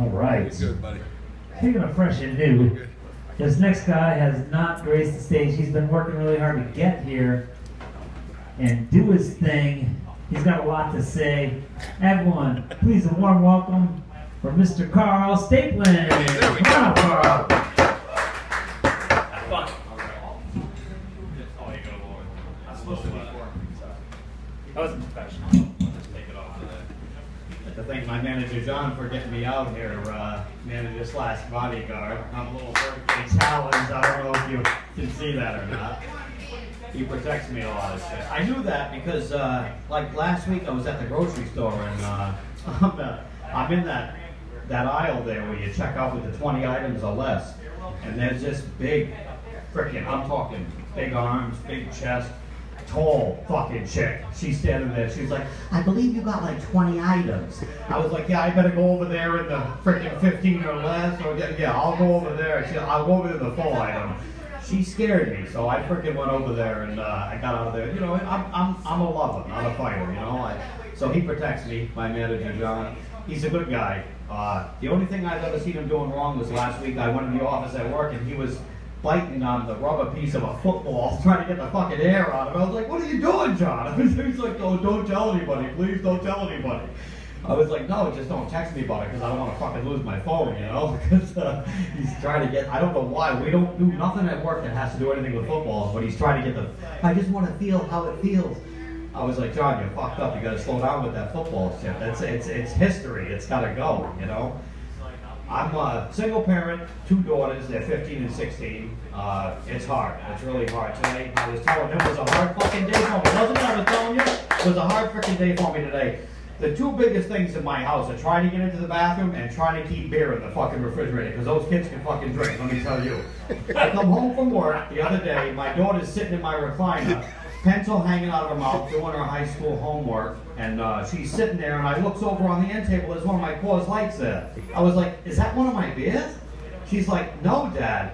All right. Good, buddy. Speaking of fresh and new, this next guy has not graced the stage. He's been working really hard to get here and do his thing. He's got a lot to say. Everyone, please a warm welcome for Mr. Carl Staplins. There we go. Come on, Carl. That wasn't professional. I'll just take it off today. I have to thank my manager John for getting me out here, manager slash bodyguard. I'm a little birthday challenge. I don't know if you can see that or not. He protects me a lot of shit. I knew that because, like last week, I was at the grocery store and I'm in that aisle there where you check out with the 20 items or less, and there's this big, freaking, I'm talking big arms, big chest, tall fucking chick. She's standing there. She's like, I believe you got like 20 items. I was like, yeah, I better go over there in the freaking 15 or less. Or yeah, I'll go over there. I'll go over to the full item. She scared me, so I freaking went over there and I got out of there. You know, I'm a lover, not a fighter. You know, so he protects me. My manager John, he's a good guy. The only thing I've ever seen him doing wrong was last week. I went in the office at work and he was biting on the rubber piece of a football, trying to get the fucking air out of it. I was like, what are you doing, John? He's like, oh, don't tell anybody. Please don't tell anybody. I was like, no, just don't text me about it because I don't want to fucking lose my phone, you know? Because he's trying to get, I don't know why. We don't do nothing at work that has to do anything with footballs, but he's trying to get I just want to feel how it feels. I was like, John, you're fucked up. You got to slow down with that football shit. It's history. It's got to go, you know? I'm a single parent, 2 daughters, they're 15 and 16. It's hard, it's really hard. Today, I was telling him it was a hard fucking day for me. Wasn't it? I was telling you? It was a hard freaking day for me today. The 2 biggest things in my house are trying to get into the bathroom and trying to keep beer in the fucking refrigerator, because those kids can fucking drink, let me tell you. I come home from work the other day, my daughter's sitting in my recliner, pencil hanging out of her mouth, doing her high school homework, and she's sitting there, and I looks over on the end table, there's one of my Coors Lights there. I was like, is that one of my beers? She's like, no, Dad.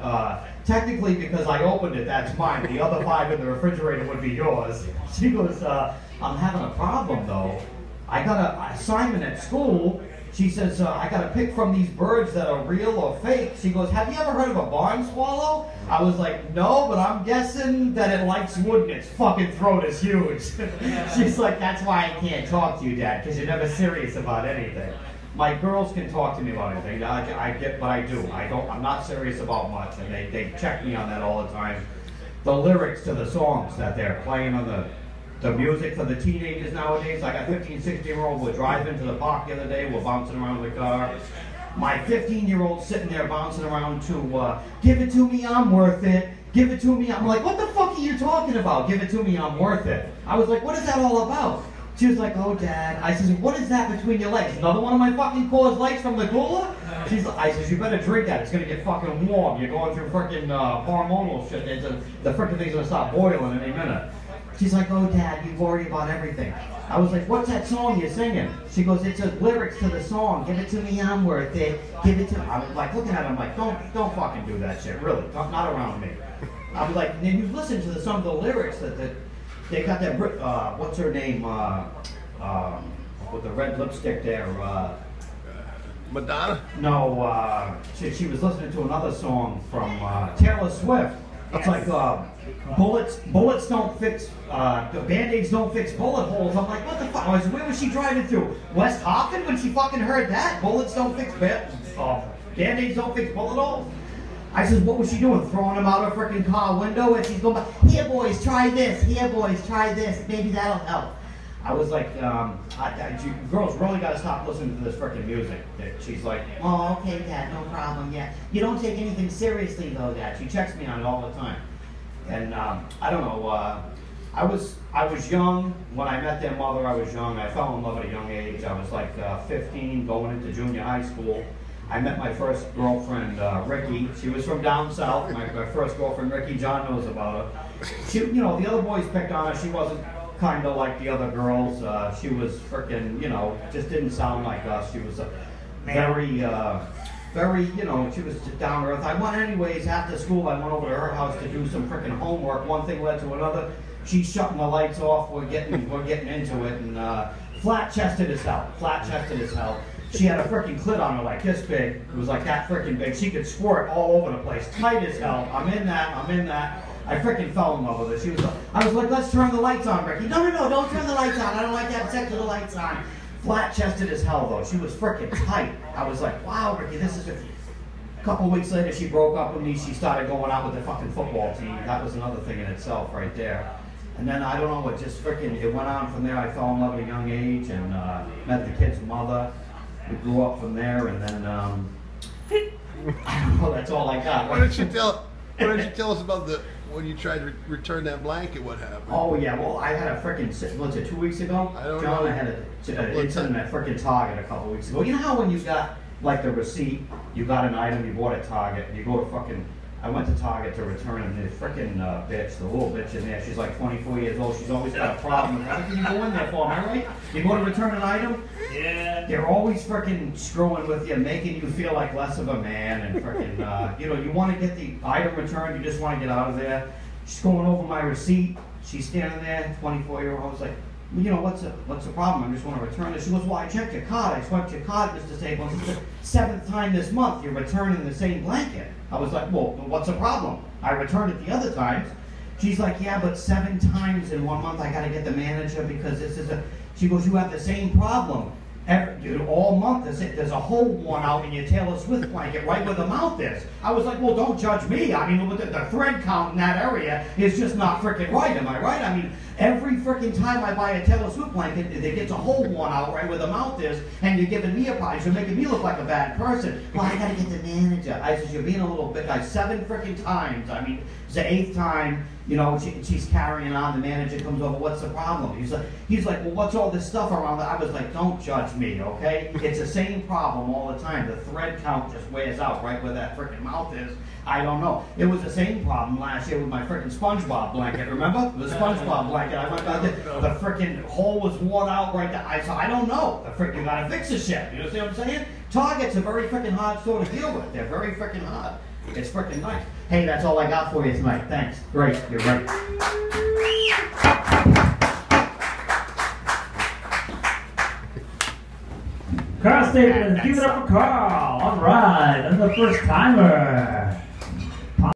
Technically, because I opened it, that's mine. The other 5 in the refrigerator would be yours. She goes, I'm having a problem, though. I got an assignment at school. She says, I got to pick from these birds that are real or fake. She goes, have you ever heard of a barn swallow? I was like, no, but I'm guessing that it likes wood and its fucking throat is huge. She's like, that's why I can't talk to you, Dad, because you're never serious about anything. My girls can talk to me about anything. I get what I do. I'm not serious about much, and they check me on that all the time. The lyrics to the songs that they're playing on the music for the teenagers nowadays. I got 15, 16-year-old. We're driving to the park the other day. We're bouncing around the car. My 15-year-old sitting there bouncing around to, give it to me, I'm worth it. Give it to me. I'm like, what the fuck are you talking about? Give it to me, I'm worth it. I was like, what is that all about? She was like, oh, Dad. I says, what is that between your legs? Another one of my fucking Coors Lights from the cooler? I says, you better drink that. It's going to get fucking warm. You're going through freaking hormonal shit. The freaking thing's going to stop boiling in a minute. She's like, oh, Dad, you worry about everything. I was like, what's that song you're singing? She goes, it's the lyrics to the song. Give it to me, I'm worth it. Give it to me. I was like, looking at her, I'm like, don't fucking do that shit, really. Not around me. I was like, then you listen to some of the lyrics that they got that, what's her name, with the red lipstick there, Madonna? No, she was listening to another song from Taylor Swift. It's like, bullets don't fix, the Band-Aids don't fix bullet holes. I'm like, what the fuck? Where was she driving through? West Hopkins when she fucking heard that? Bullets don't fix, Band-Aids don't fix bullet holes? I said, what was she doing? Throwing them out her freaking car window? And she's going by, here boys, try this. Here boys, try this. Maybe that'll help. I was like, girls really got to stop listening to this freaking music. She's like, oh, okay, Dad, no problem, yeah. You don't take anything seriously, though, Dad. She checks me on it all the time. And I don't know, I was young. When I met their mother, I was young. I fell in love at a young age. I was like 15, going into junior high school. I met my first girlfriend, Ricky. She was from down south. My first girlfriend, Ricky, John knows about her. She, you know, the other boys picked on her. She wasn't kind of like the other girls. She was freaking, you know, just didn't sound like us. She was very, you know, she was down to earth. I went anyways, after school, I went over to her house to do some freaking homework. One thing led to another. She's shutting the lights off. We're getting into it, and flat-chested as hell. Flat-chested as hell. She had a freaking clit on her like this big. It was like that freaking big. She could squirt all over the place, tight as hell. I'm in that. I freaking fell in love with her. I was like, let's turn the lights on, Ricky. No, don't turn the lights on. I don't like to have sex with the lights on. Flat-chested as hell, though. She was freaking tight. I was like, wow, Ricky, this is a couple weeks later, she broke up with me. She started going out with the fucking football team. That was another thing in itself right there. And then, I don't know, it went on from there. I fell in love at a young age and met the kid's mother. We grew up from there, and then, I don't know, that's all I got. Why don't you tell us about when you tried to return that blanket, what happened? Oh, yeah, well, I had a freaking, was it 2 weeks ago? I don't John, know. I had an incident at freaking Target a couple weeks ago. You know how when you got, like, the receipt, you got an item, you bought at Target, you go to fucking, I went to Target to return, and the freaking bitch, the little bitch in there, she's like 24 years old, she's always got a problem. What can you go in there for, am I right? You go to return an item? Yeah. They're always freaking screwing with you, making you feel like less of a man, and freaking, you want to get the item returned, you just want to get out of there. She's going over my receipt, she's standing there, 24-year-old, I was like, what's the problem? I just want to return it. She goes, well, I checked your card. I swiped your card, Mr. Staplins. This is the 7th time this month you're returning the same blanket. I was like, well, what's the problem? I returned it the other times. She's like, yeah, but 7 times in 1 month I got to get the manager because this is she goes, you have the same problem. All month there's a hole worn out in your Taylor Swift blanket right where the mouth is. I was like, well, don't judge me. I mean, the thread count in that area is just not freaking right. Am I right? I mean, every freaking time I buy a Taylor Swift blanket, it gets a hole worn out right where the mouth is, and you're giving me a prize. You're making me look like a bad person. Well, I got to get the manager. I said, you're being a little bit, 7 freaking times. I mean, it's the 8th time. She's carrying on. The manager comes over. What's the problem? He's like, well, what's all this stuff around? I was like, don't judge me, okay? It's the same problem all the time. The thread count just wears out right where that freaking mouth is. I don't know. It was the same problem last year with my freaking SpongeBob blanket. Remember the SpongeBob blanket? I went out there. The freaking hole was worn out right there. I don't know. You gotta fix the shit. You see what I'm saying? Target's a very freaking hard store to deal with. They're very freaking hard. It's freaking nice. Hey, that's all I got for you tonight. Thanks. Great. You're right. Carl Staplins, give it up for Carl. All right, and the first timer.